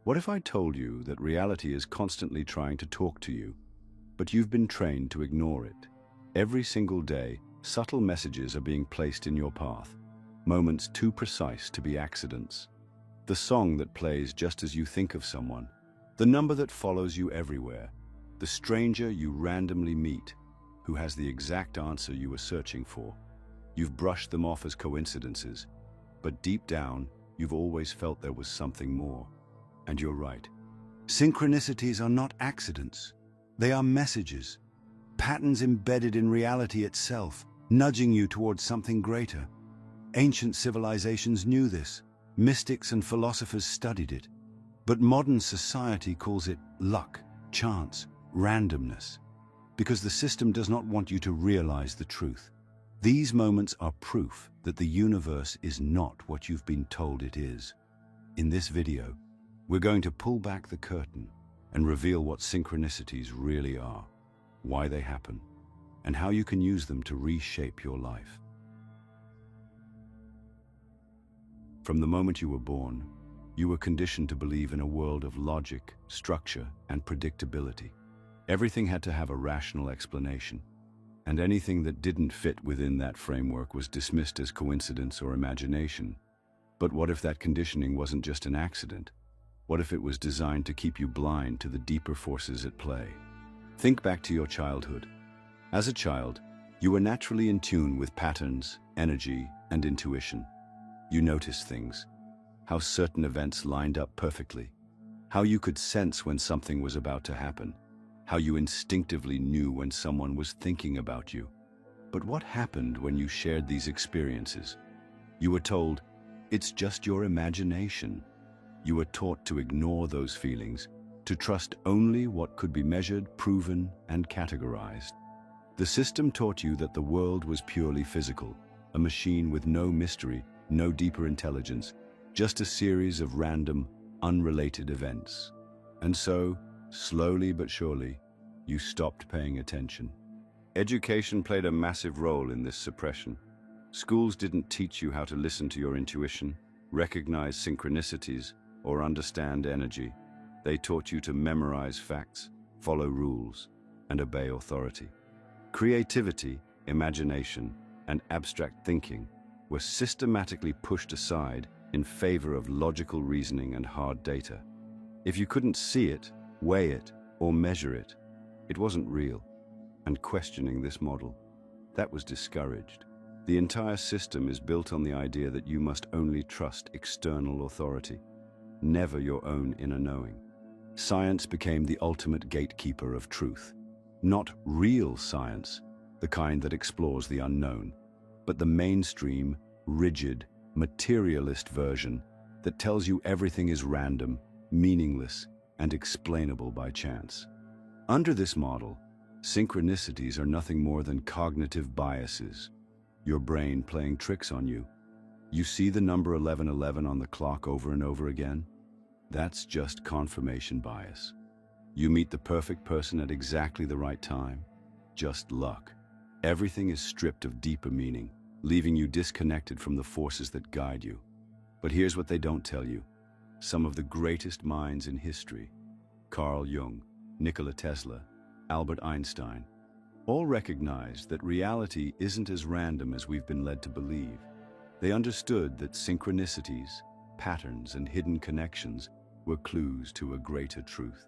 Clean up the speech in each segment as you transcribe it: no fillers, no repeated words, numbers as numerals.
What if I told you that reality is constantly trying to talk to you, but you've been trained to ignore it? Every single day, subtle messages are being placed in your path, moments too precise to be accidents. The song that plays just as you think of someone, the number that follows you everywhere, the stranger you randomly meet who has the exact answer you were searching for. You've brushed them off as coincidences, but deep down, you've always felt there was something more. And you're right. Synchronicities are not accidents. They are messages, patterns embedded in reality itself, nudging you towards something greater. Ancient civilizations knew this. Mystics and philosophers studied it. But modern society calls it luck, chance, randomness, because the system does not want you to realize the truth. These moments are proof that the universe is not what you've been told it is. In this video, we're going to pull back the curtain and reveal what synchronicities really are, why they happen, and how you can use them to reshape your life. From the moment you were born, you were conditioned to believe in a world of logic, structure, and predictability. Everything had to have a rational explanation, and anything that didn't fit within that framework was dismissed as coincidence or imagination. But what if that conditioning wasn't just an accident? What if it was designed to keep you blind to the deeper forces at play? Think back to your childhood. As a child, you were naturally in tune with patterns, energy, and intuition. You noticed things, how certain events lined up perfectly, how you could sense when something was about to happen, how you instinctively knew when someone was thinking about you. But what happened when you shared these experiences? You were told, it's just your imagination. You were taught to ignore those feelings, to trust only what could be measured, proven, and categorized. The system taught you that the world was purely physical, a machine with no mystery, no deeper intelligence, just a series of random, unrelated events. And so, slowly but surely, you stopped paying attention. Education played a massive role in this suppression. Schools didn't teach you how to listen to your intuition, recognize synchronicities, or understand energy. They taught you to memorize facts, follow rules, and obey authority. Creativity, imagination, and abstract thinking were systematically pushed aside in favor of logical reasoning and hard data. If you couldn't see it, weigh it, or measure it, it wasn't real. And questioning this model, that was discouraged. The entire system is built on the idea that you must only trust external authority, never your own inner knowing. Science became the ultimate gatekeeper of truth. Not real science, the kind that explores the unknown, but the mainstream, rigid, materialist version that tells you everything is random, meaningless, and explainable by chance. Under this model, synchronicities are nothing more than cognitive biases, your brain playing tricks on you. You see the number 1111 on the clock over and over again? That's just confirmation bias. You meet the perfect person at exactly the right time. Just luck. Everything is stripped of deeper meaning, leaving you disconnected from the forces that guide you. But here's what they don't tell you. Some of the greatest minds in history, Carl Jung, Nikola Tesla, Albert Einstein, all recognized that reality isn't as random as we've been led to believe. They understood that synchronicities, patterns, and hidden connections were clues to a greater truth.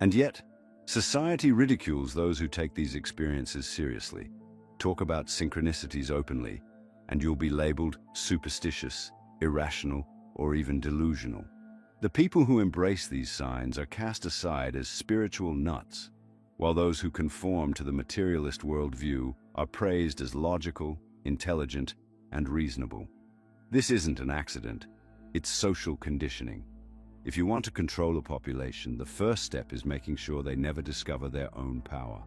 And yet, society ridicules those who take these experiences seriously. Talk about synchronicities openly, and you'll be labeled superstitious, irrational, or even delusional. The people who embrace these signs are cast aside as spiritual nuts, while those who conform to the materialist worldview are praised as logical, intelligent, and reasonable. This isn't an accident, it's social conditioning. If you want to control a population, the first step is making sure they never discover their own power.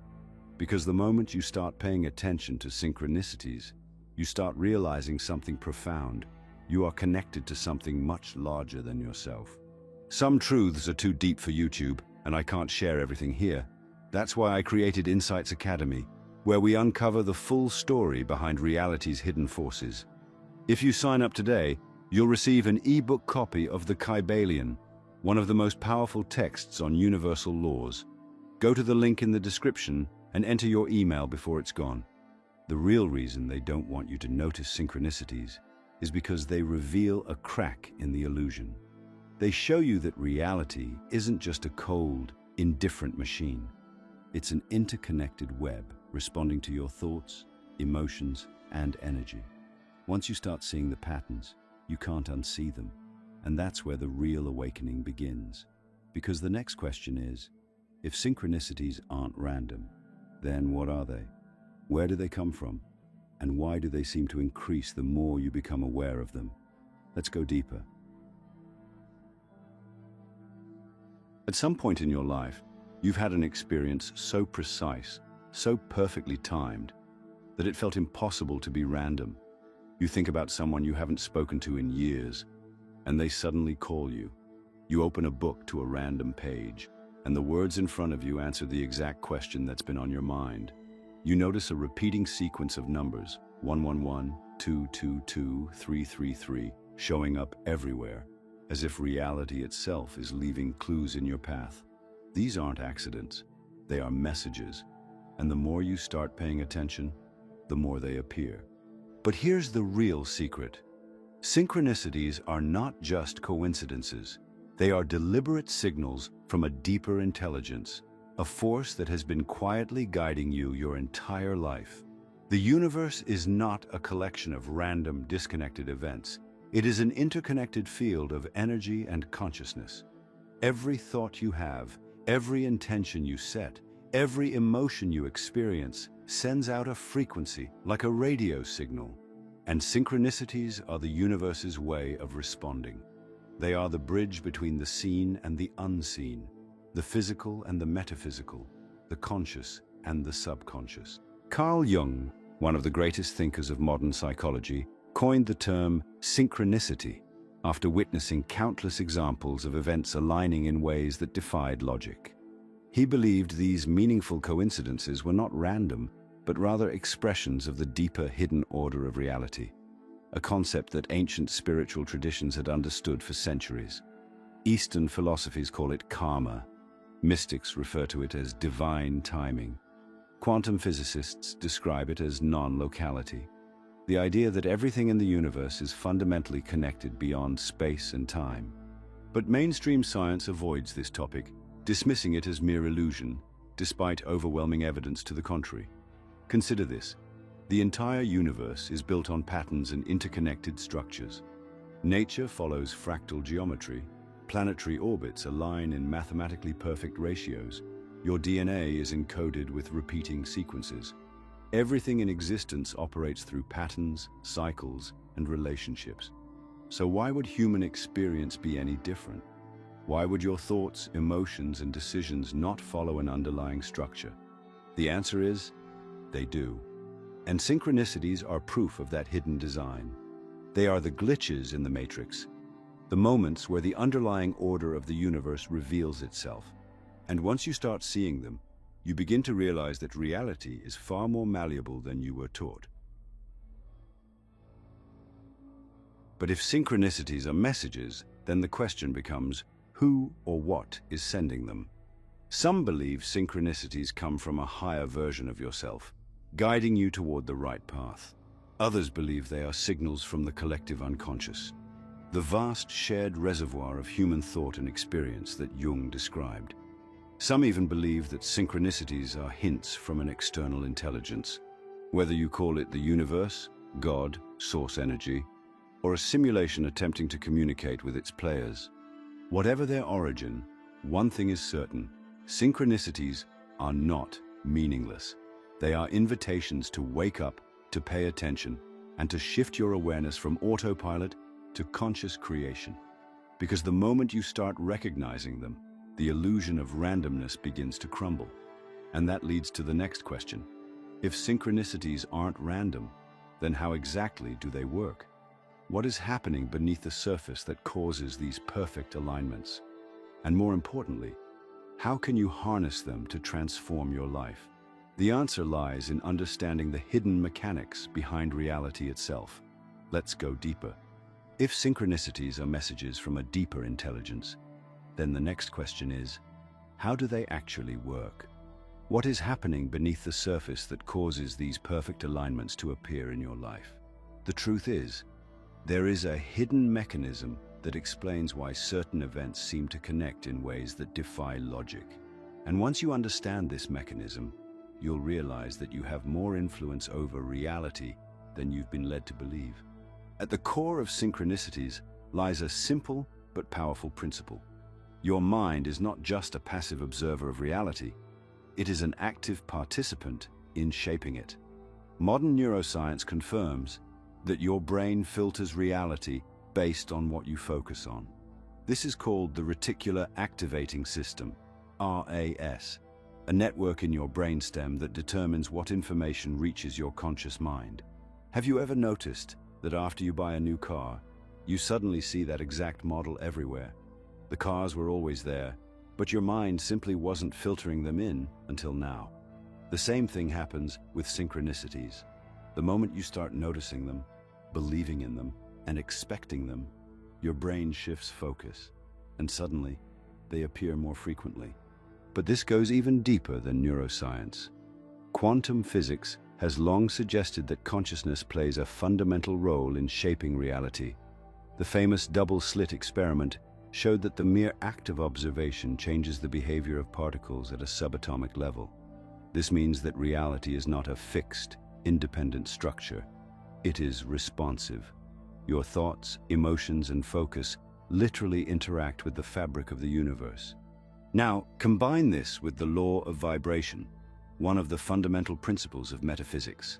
Because the moment you start paying attention to synchronicities, you start realizing something profound. You are connected to something much larger than yourself. Some truths are too deep for YouTube, and I can't share everything here. That's why I created Insights Academy, where we uncover the full story behind reality's hidden forces. If you sign up today, you'll receive an ebook copy of The Kybalion, one of the most powerful texts on universal laws. Go to the link in the description and enter your email before it's gone. The real reason they don't want you to notice synchronicities is because they reveal a crack in the illusion. They show you that reality isn't just a cold, indifferent machine. It's an interconnected web responding to your thoughts, emotions, and energy. Once you start seeing the patterns, you can't unsee them. And that's where the real awakening begins. Because the next question is, if synchronicities aren't random, then what are they? Where do they come from? And why do they seem to increase the more you become aware of them? Let's go deeper. At some point in your life, you've had an experience so precise, so perfectly timed, that it felt impossible to be random. You think about someone you haven't spoken to in years, and they suddenly call you. You open a book to a random page, and the words in front of you answer the exact question that's been on your mind. You notice a repeating sequence of numbers, 111, 222, 333, showing up everywhere, as if reality itself is leaving clues in your path. These aren't accidents, they are messages, and the more you start paying attention, the more they appear. But here's the real secret. Synchronicities are not just coincidences. They are deliberate signals from a deeper intelligence, a force that has been quietly guiding you your entire life. The universe is not a collection of random, disconnected events. It is an interconnected field of energy and consciousness. Every thought you have, every intention you set, every emotion you experience sends out a frequency like a radio signal. And synchronicities are the universe's way of responding. They are the bridge between the seen and the unseen, the physical and the metaphysical, the conscious and the subconscious. Carl Jung, one of the greatest thinkers of modern psychology, coined the term synchronicity after witnessing countless examples of events aligning in ways that defied logic. He believed these meaningful coincidences were not random, but rather expressions of the deeper hidden order of reality, a concept that ancient spiritual traditions had understood for centuries. Eastern philosophies call it karma. Mystics refer to it as divine timing. Quantum physicists describe it as non-locality, the idea that everything in the universe is fundamentally connected beyond space and time. But mainstream science avoids this topic, dismissing it as mere illusion, despite overwhelming evidence to the contrary. Consider this. The entire universe is built on patterns and interconnected structures. Nature follows fractal geometry. Planetary orbits align in mathematically perfect ratios. Your DNA is encoded with repeating sequences. Everything in existence operates through patterns, cycles, and relationships. So why would human experience be any different? Why would your thoughts, emotions, and decisions not follow an underlying structure? The answer is, they do. And synchronicities are proof of that hidden design. They are the glitches in the matrix, the moments where the underlying order of the universe reveals itself. And once you start seeing them, you begin to realize that reality is far more malleable than you were taught. But if synchronicities are messages, then the question becomes, who or what is sending them? Some believe synchronicities come from a higher version of yourself, guiding you toward the right path. Others believe they are signals from the collective unconscious, the vast shared reservoir of human thought and experience that Jung described. Some even believe that synchronicities are hints from an external intelligence, whether you call it the universe, God, source energy, or a simulation attempting to communicate with its players. Whatever their origin, one thing is certain: synchronicities are not meaningless. They are invitations to wake up, to pay attention, and to shift your awareness from autopilot to conscious creation. Because the moment you start recognizing them, the illusion of randomness begins to crumble. And that leads to the next question. If synchronicities aren't random, then how exactly do they work? What is happening beneath the surface that causes these perfect alignments? And more importantly, how can you harness them to transform your life? The answer lies in understanding the hidden mechanics behind reality itself. Let's go deeper. If synchronicities are messages from a deeper intelligence, then the next question is, how do they actually work? What is happening beneath the surface that causes these perfect alignments to appear in your life? The truth is, there is a hidden mechanism that explains why certain events seem to connect in ways that defy logic. And once you understand this mechanism, you'll realize that you have more influence over reality than you've been led to believe. At the core of synchronicities lies a simple but powerful principle. Your mind is not just a passive observer of reality, it is an active participant in shaping it. Modern neuroscience confirms that your brain filters reality based on what you focus on. This is called the reticular activating system, RAS, a network in your brainstem that determines what information reaches your conscious mind. Have you ever noticed that after you buy a new car, you suddenly see that exact model everywhere? The cars were always there, but your mind simply wasn't filtering them in until now. The same thing happens with synchronicities. The moment you start noticing them, believing in them, and expecting them, your brain shifts focus, and suddenly they appear more frequently. But this goes even deeper than neuroscience. Quantum physics has long suggested that consciousness plays a fundamental role in shaping reality. The famous double-slit experiment showed that the mere act of observation changes the behavior of particles at a subatomic level. This means that reality is not a fixed, independent structure. It is responsive. Your thoughts, emotions, and focus literally interact with the fabric of the universe. Now, combine this with the law of vibration, one of the fundamental principles of metaphysics.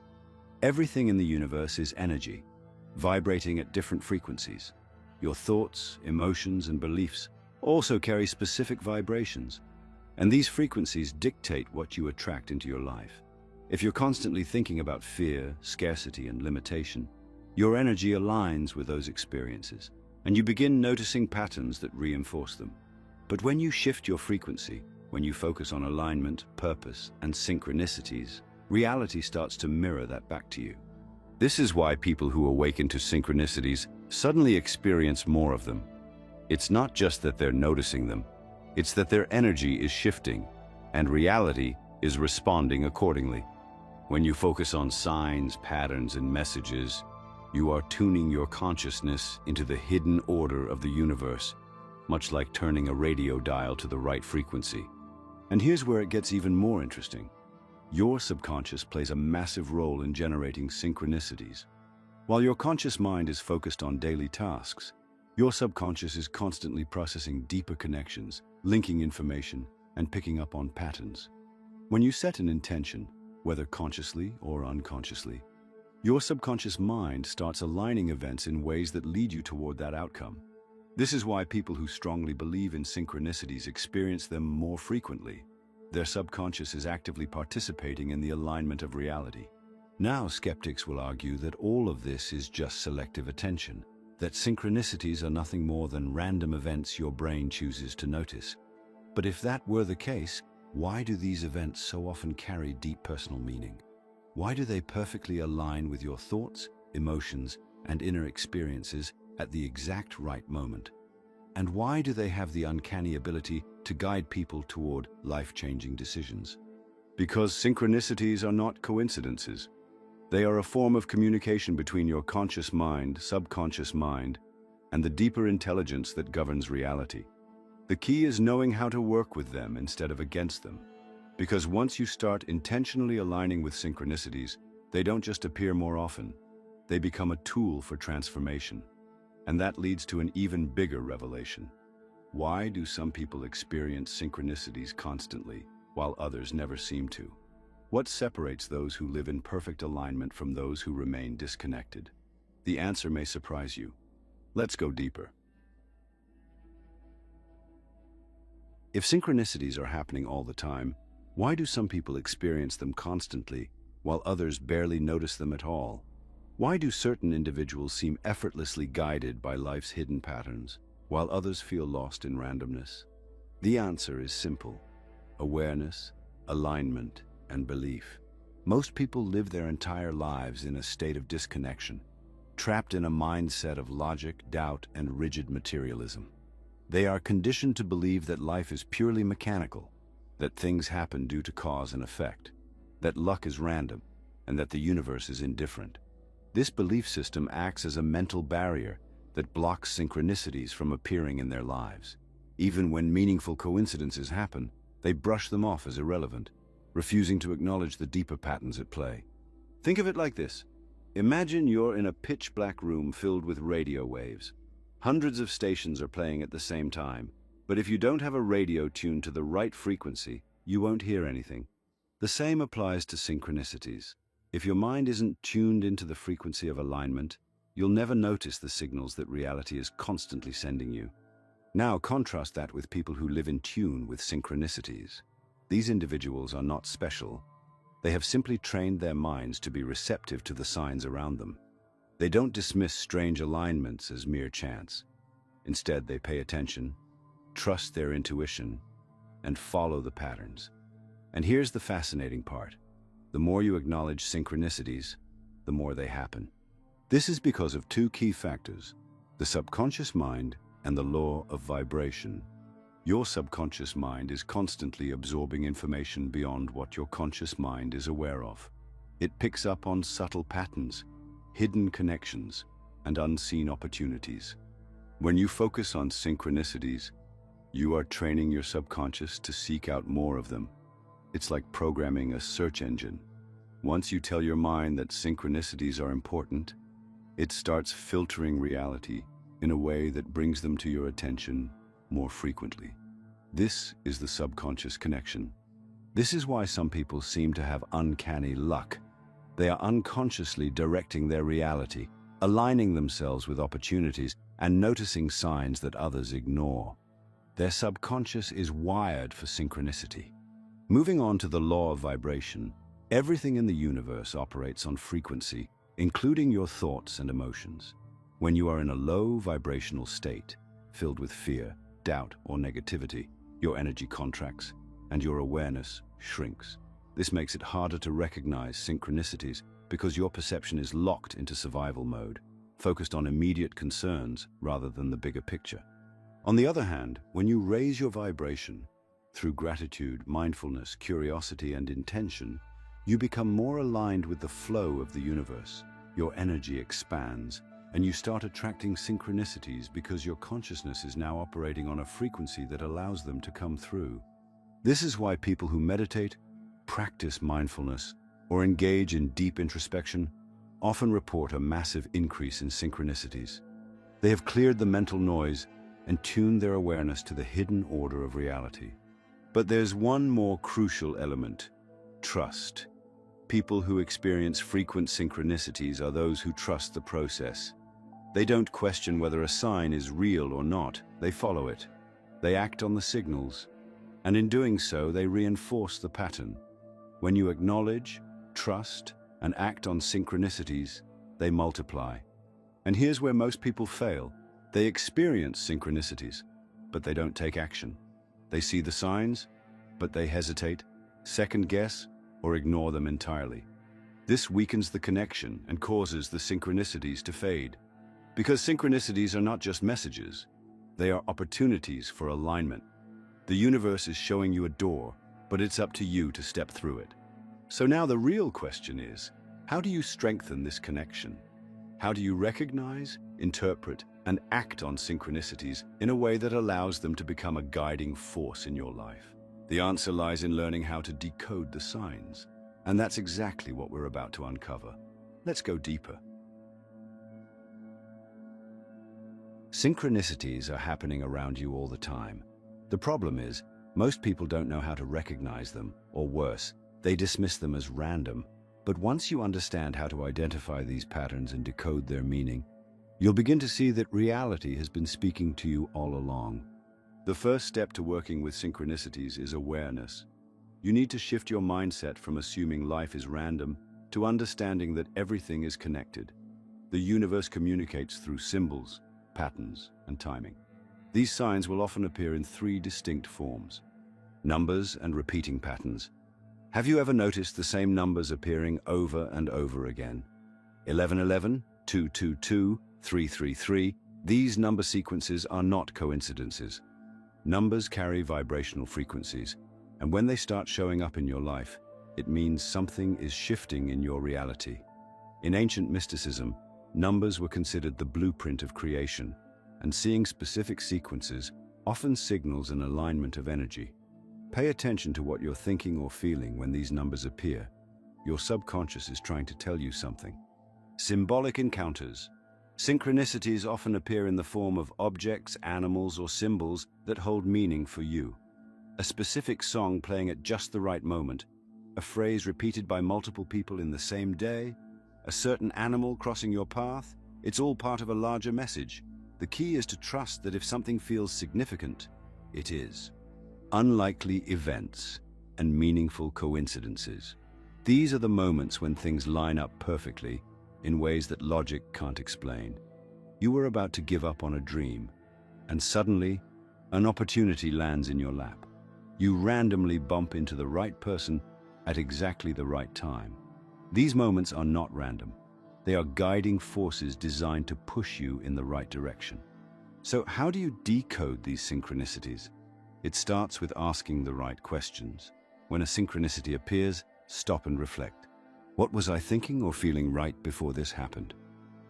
Everything in the universe is energy, vibrating at different frequencies. Your thoughts, emotions, and beliefs also carry specific vibrations, and these frequencies dictate what you attract into your life. If you're constantly thinking about fear, scarcity, and limitation, your energy aligns with those experiences, and you begin noticing patterns that reinforce them. But when you shift your frequency, when you focus on alignment, purpose, and synchronicities, reality starts to mirror that back to you. This is why people who awaken to synchronicities suddenly experience more of them. It's not just that they're noticing them, it's that their energy is shifting, and reality is responding accordingly. When you focus on signs, patterns, and messages, you are tuning your consciousness into the hidden order of the universe, much like turning a radio dial to the right frequency. And here's where it gets even more interesting. Your subconscious plays a massive role in generating synchronicities. While your conscious mind is focused on daily tasks, your subconscious is constantly processing deeper connections, linking information, and picking up on patterns. When you set an intention, whether consciously or unconsciously, your subconscious mind starts aligning events in ways that lead you toward that outcome. This is why people who strongly believe in synchronicities experience them more frequently. Their subconscious is actively participating in the alignment of reality. Now, skeptics will argue that all of this is just selective attention, that synchronicities are nothing more than random events your brain chooses to notice. But if that were the case, why do these events so often carry deep personal meaning? Why do they perfectly align with your thoughts, emotions, and inner experiences at the exact right moment? And why do they have the uncanny ability to guide people toward life-changing decisions? Because synchronicities are not coincidences. They are a form of communication between your conscious mind, subconscious mind, and the deeper intelligence that governs reality. The key is knowing how to work with them instead of against them. Because once you start intentionally aligning with synchronicities, they don't just appear more often, they become a tool for transformation. And that leads to an even bigger revelation. Why do some people experience synchronicities constantly, while others never seem to? What separates those who live in perfect alignment from those who remain disconnected? The answer may surprise you. Let's go deeper. If synchronicities are happening all the time, why do some people experience them constantly, while others barely notice them at all? Why do certain individuals seem effortlessly guided by life's hidden patterns, while others feel lost in randomness? The answer is simple: awareness, alignment, and belief. Most people live their entire lives in a state of disconnection, trapped in a mindset of logic, doubt, and rigid materialism. They are conditioned to believe that life is purely mechanical, that things happen due to cause and effect, that luck is random, and that the universe is indifferent. This belief system acts as a mental barrier that blocks synchronicities from appearing in their lives. Even when meaningful coincidences happen, they brush them off as irrelevant, refusing to acknowledge the deeper patterns at play. Think of it like this. Imagine you're in a pitch-black room filled with radio waves. Hundreds of stations are playing at the same time, but if you don't have a radio tuned to the right frequency, you won't hear anything. The same applies to synchronicities. If your mind isn't tuned into the frequency of alignment, you'll never notice the signals that reality is constantly sending you. Now contrast that with people who live in tune with synchronicities. These individuals are not special. They have simply trained their minds to be receptive to the signs around them. They don't dismiss strange alignments as mere chance. Instead, they pay attention, trust their intuition, and follow the patterns. And here's the fascinating part. The more you acknowledge synchronicities, the more they happen. This is because of two key factors: the subconscious mind and the law of vibration. Your subconscious mind is constantly absorbing information beyond what your conscious mind is aware of. It picks up on subtle patterns, hidden connections, and unseen opportunities. When you focus on synchronicities, you are training your subconscious to seek out more of them. It's like programming a search engine. Once you tell your mind that synchronicities are important, it starts filtering reality in a way that brings them to your attention more frequently. This is the subconscious connection. This is why some people seem to have uncanny luck. They are unconsciously directing their reality, aligning themselves with opportunities, and noticing signs that others ignore. Their subconscious is wired for synchronicity. Moving on to the law of vibration, everything in the universe operates on frequency, including your thoughts and emotions. When you are in a low vibrational state, filled with fear, doubt, or negativity, your energy contracts and your awareness shrinks. This makes it harder to recognize synchronicities because your perception is locked into survival mode, focused on immediate concerns rather than the bigger picture. On the other hand, when you raise your vibration through gratitude, mindfulness, curiosity, and intention, you become more aligned with the flow of the universe. Your energy expands, and you start attracting synchronicities because your consciousness is now operating on a frequency that allows them to come through. This is why people who meditate, practice mindfulness, or engage in deep introspection often report a massive increase in synchronicities. They have cleared the mental noise and tuned their awareness to the hidden order of reality. But there's one more crucial element: trust. People who experience frequent synchronicities are those who trust the process. They don't question whether a sign is real or not. They follow it. They act on the signals, and in doing so, they reinforce the pattern. When you acknowledge, trust, and act on synchronicities, they multiply. And here's where most people fail. They experience synchronicities, but they don't take action. They see the signs, but they hesitate, second guess, or ignore them entirely. This weakens the connection and causes the synchronicities to fade. Because synchronicities are not just messages, they are opportunities for alignment. The universe is showing you a door, but it's up to you to step through it. So now the real question is, how do you strengthen this connection? How do you recognize, interpret, and act on synchronicities in a way that allows them to become a guiding force in your life? The answer lies in learning how to decode the signs. And that's exactly what we're about to uncover. Let's go deeper. Synchronicities are happening around you all the time. The problem is, most people don't know how to recognize them, or worse, they dismiss them as random. But once you understand how to identify these patterns and decode their meaning, you'll begin to see that reality has been speaking to you all along. The first step to working with synchronicities is awareness. You need to shift your mindset from assuming life is random to understanding that everything is connected. The universe communicates through symbols, patterns, and timing. These signs will often appear in three distinct forms: numbers and repeating patterns. Have you ever noticed the same numbers appearing over and over again? 1111, 222, 333. These number sequences are not coincidences. Numbers carry vibrational frequencies, and when they start showing up in your life, it means something is shifting in your reality. In ancient mysticism, numbers were considered the blueprint of creation, and seeing specific sequences often signals an alignment of energy. Pay attention to what you're thinking or feeling when these numbers appear. Your subconscious is trying to tell you something. Symbolic encounters. Synchronicities often appear in the form of objects, animals, or symbols that hold meaning for you. A specific song playing at just the right moment, a phrase repeated by multiple people in the same day, a certain animal crossing your path, it's all part of a larger message. The key is to trust that if something feels significant, it is. Unlikely events and meaningful coincidences. These are the moments when things line up perfectly in ways that logic can't explain. You were about to give up on a dream, and suddenly, an opportunity lands in your lap. You randomly bump into the right person at exactly the right time. These moments are not random. They are guiding forces designed to push you in the right direction. So how do you decode these synchronicities? It starts with asking the right questions. When a synchronicity appears, stop and reflect. What was I thinking or feeling right before this happened?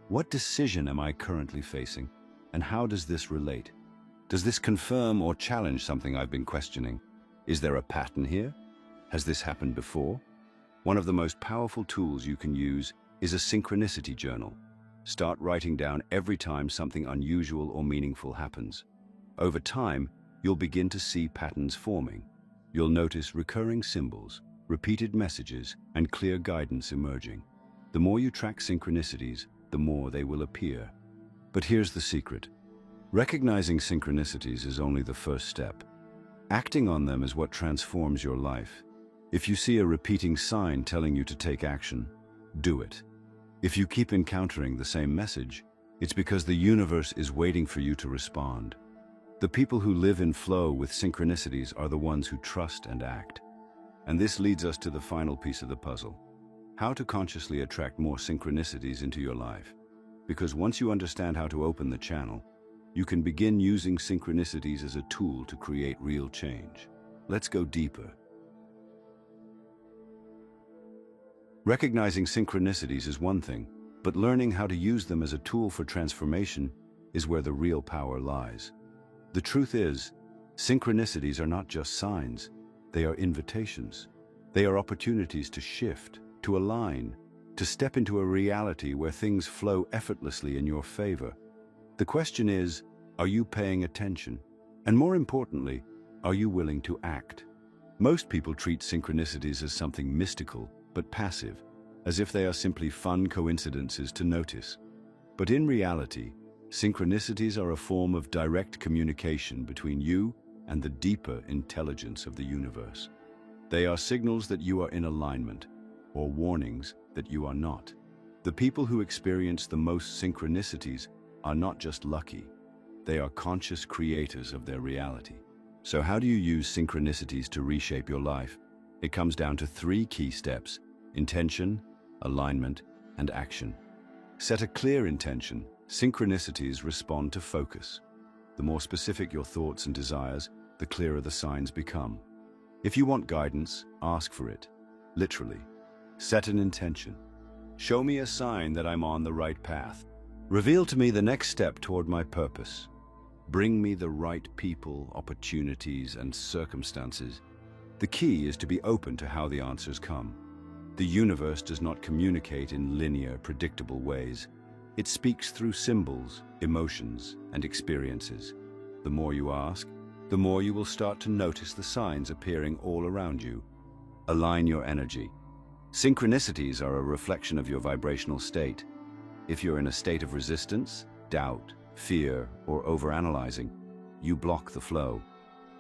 What decision am I currently facing? And how does this relate? Does this confirm or challenge something I've been questioning? Is there a pattern here? Has this happened before? One of the most powerful tools you can use is a synchronicity journal. Start writing down every time something unusual or meaningful happens. Over time, you'll begin to see patterns forming. You'll notice recurring symbols, repeated messages, and clear guidance emerging. The more you track synchronicities, the more they will appear. But here's the secret. Recognizing synchronicities is only the first step. Acting on them is what transforms your life. If you see a repeating sign telling you to take action, do it. If you keep encountering the same message, it's because the universe is waiting for you to respond. The people who live in flow with synchronicities are the ones who trust and act. And this leads us to the final piece of the puzzle. How to consciously attract more synchronicities into your life. Because once you understand how to open the channel, you can begin using synchronicities as a tool to create real change. Let's go deeper. Recognizing synchronicities is one thing, but learning how to use them as a tool for transformation is where the real power lies. The truth is, synchronicities are not just signs, they are invitations. They are opportunities to shift, to align, to step into a reality where things flow effortlessly in your favor. The question is, are you paying attention? And more importantly, are you willing to act? Most people treat synchronicities as something mystical but passive, as if they are simply fun coincidences to notice. But in reality, synchronicities are a form of direct communication between you and the deeper intelligence of the universe. They are signals that you are in alignment, or warnings that you are not. The people who experience the most synchronicities are not just lucky, they are conscious creators of their reality. So how do you use synchronicities to reshape your life? It comes down to 3 key steps: intention, alignment, and action. Set a clear intention. Synchronicities respond to focus. The more specific your thoughts and desires, the clearer the signs become. If you want guidance, ask for it. Literally. Set an intention. Show me a sign that I'm on the right path. Reveal to me the next step toward my purpose. Bring me the right people, opportunities, and circumstances. The key is to be open to how the answers come. The universe does not communicate in linear, predictable ways. It speaks through symbols, emotions, and experiences. The more you ask, the more you will start to notice the signs appearing all around you. Align your energy. Synchronicities are a reflection of your vibrational state. If you're in a state of resistance, doubt, fear, or overanalyzing, you block the flow.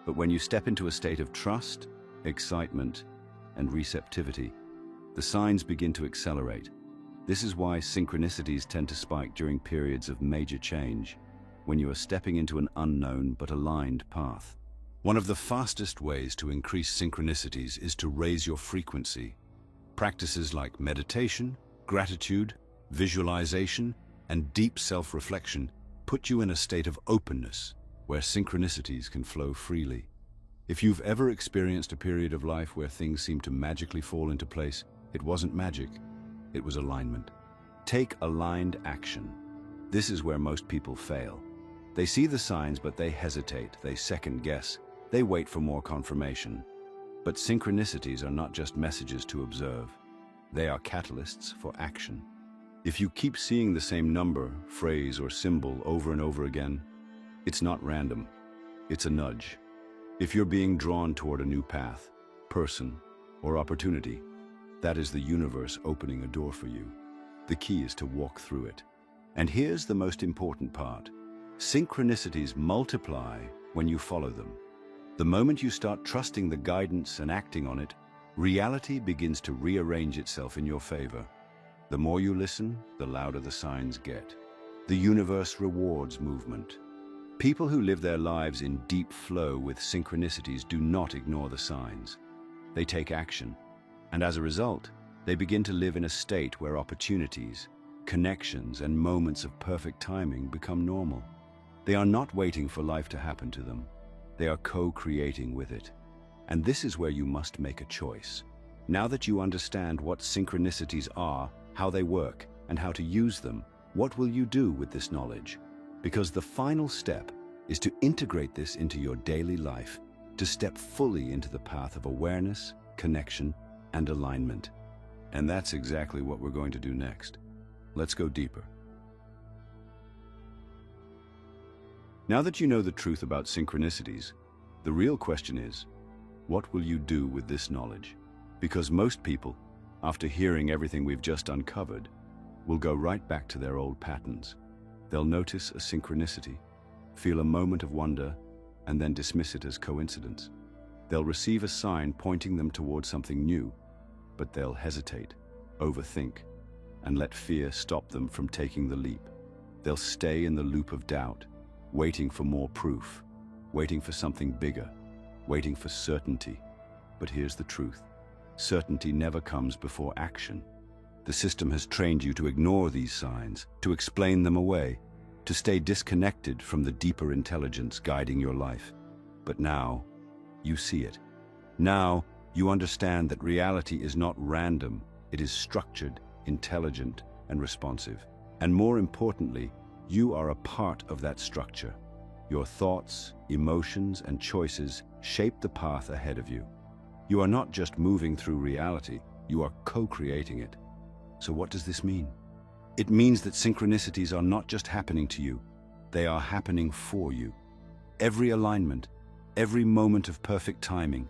But when you step into a state of trust, excitement, and receptivity, the signs begin to accelerate. This is why synchronicities tend to spike during periods of major change, when you are stepping into an unknown but aligned path. One of the fastest ways to increase synchronicities is to raise your frequency. Practices like meditation, gratitude, visualization, and deep self-reflection put you in a state of openness where synchronicities can flow freely. If you've ever experienced a period of life where things seem to magically fall into place, it wasn't magic, it was alignment. Take aligned action. This is where most people fail. They see the signs, but they hesitate, they second guess, they wait for more confirmation. But synchronicities are not just messages to observe. They are catalysts for action. If you keep seeing the same number, phrase, or symbol over and over again, it's not random, it's a nudge. If you're being drawn toward a new path, person, or opportunity, that is the universe opening a door for you. The key is to walk through it. And here's the most important part. Synchronicities multiply when you follow them. The moment you start trusting the guidance and acting on it, reality begins to rearrange itself in your favor. The more you listen, the louder the signs get. The universe rewards movement. People who live their lives in deep flow with synchronicities do not ignore the signs. They take action, and as a result, they begin to live in a state where opportunities, connections, and moments of perfect timing become normal. They are not waiting for life to happen to them. They are co-creating with it. And this is where you must make a choice. Now that you understand what synchronicities are, how they work, and how to use them, what will you do with this knowledge? Because the final step is to integrate this into your daily life, to step fully into the path of awareness, connection, and alignment. And that's exactly what we're going to do next. Let's go deeper. Now that you know the truth about synchronicities, the real question is, what will you do with this knowledge? Because most people, after hearing everything we've just uncovered, will go right back to their old patterns. They'll notice a synchronicity, feel a moment of wonder, and then dismiss it as coincidence. They'll receive a sign pointing them towards something new, but they'll hesitate, overthink, and let fear stop them from taking the leap. They'll stay in the loop of doubt, waiting for more proof, waiting for something bigger, waiting for certainty. But here's the truth. Certainty never comes before action. The system has trained you to ignore these signs, to explain them away, to stay disconnected from the deeper intelligence guiding your life. But now, you see it. Now, you understand that reality is not random, it is structured, intelligent, and responsive. And more importantly, you are a part of that structure. Your thoughts, emotions, and choices shape the path ahead of you. You are not just moving through reality, you are co-creating it. So what does this mean? It means that synchronicities are not just happening to you, they are happening for you. Every alignment, every moment of perfect timing,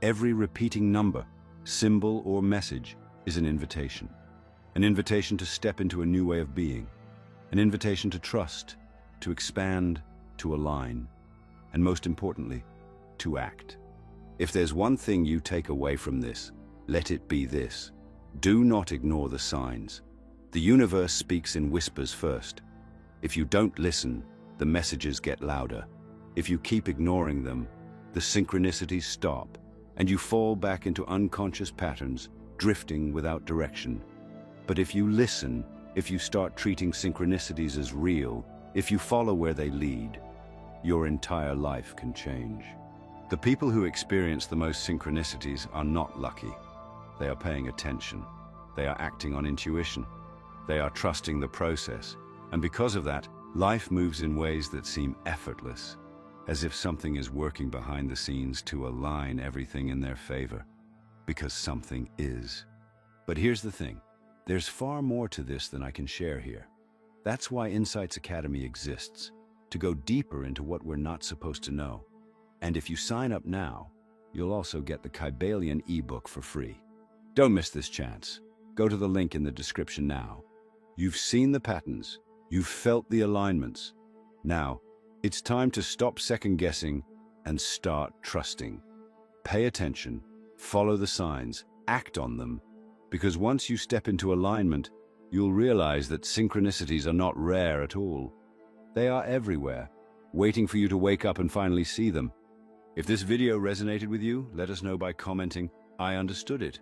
every repeating number, symbol, or message is an invitation. An invitation to step into a new way of being. An invitation to trust, to expand, to align, and most importantly, to act. If there's one thing you take away from this, let it be this. Do not ignore the signs. The universe speaks in whispers first. If you don't listen, the messages get louder. If you keep ignoring them, the synchronicities stop, and you fall back into unconscious patterns, drifting without direction. But if you listen, if you start treating synchronicities as real, if you follow where they lead, your entire life can change. The people who experience the most synchronicities are not lucky. They are paying attention. They are acting on intuition. They are trusting the process. And because of that, life moves in ways that seem effortless, as if something is working behind the scenes to align everything in their favor. Because something is. But here's the thing. There's far more to this than I can share here. That's why Insights Academy exists, to go deeper into what we're not supposed to know. And if you sign up now, you'll also get the Kybalion ebook for free. Don't miss this chance. Go to the link in the description now. You've seen the patterns. You've felt the alignments. Now, it's time to stop second-guessing and start trusting. Pay attention, follow the signs, act on them, because once you step into alignment, you'll realize that synchronicities are not rare at all. They are everywhere, waiting for you to wake up and finally see them. If this video resonated with you, let us know by commenting, "I understood it,"